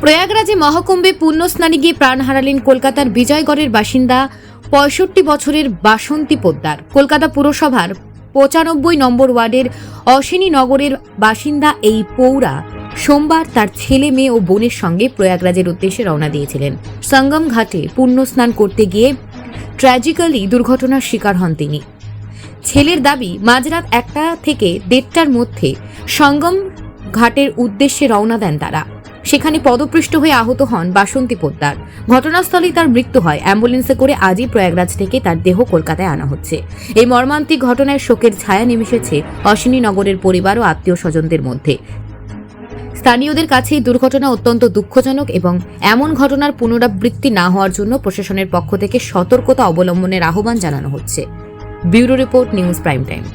প্রয়াগরাজে মহাকুম্ভে পুণ্যস্নানে গিয়ে প্রাণ হারালেন কলকাতার বিজয়গড়ের বাসিন্দা ৬৫ বছরের বাসন্তী পোদ্দার। কলকাতা পুরসভার ৯৫ নম্বর ওয়ার্ডের অশ্বিনী নগরের বাসিন্দা এই পৌরা সোমবার তার ছেলে মেয়ে ও বোনের সঙ্গে প্রয়াগরাজের উদ্দেশ্যে রওনা দিয়েছিলেন। সঙ্গম ঘাটে পুণ্যস্নান করতে গিয়ে ট্র্যাজিক্যালি দুর্ঘটনার শিকার হন তিনি। ছেলের দাবি, মাঝরাত ১টা থেকে ১:৩০টার মধ্যে সঙ্গম ঘাটের উদ্দেশ্যে রওনা দেন তারা। সেখানে পদপৃষ্ট হয়ে আহত হন বাসন্তী পোদ্দার। ঘটনাস্থলেই তার মৃত্যু হয়। অ্যাম্বুলেন্সে করে আজই প্রয়াগরাজ থেকে তার দেহ কলকাতায় আনা হচ্ছে। এই মর্মান্তিক ঘটনায় শোকের ছায়া নেমে এসেছে অশ্বিনী নগরের পরিবার ও আত্মীয় স্বজনদের মধ্যে। স্থানীয়দের কাছে এই দুর্ঘটনা অত্যন্ত দুঃখজনক এবং এমন ঘটনার পুনরাবৃত্তি না হওয়ার জন্য প্রশাসনের পক্ষ থেকে সতর্কতা অবলম্বনের আহ্বান জানানো হচ্ছে। Bureau report, news prime time.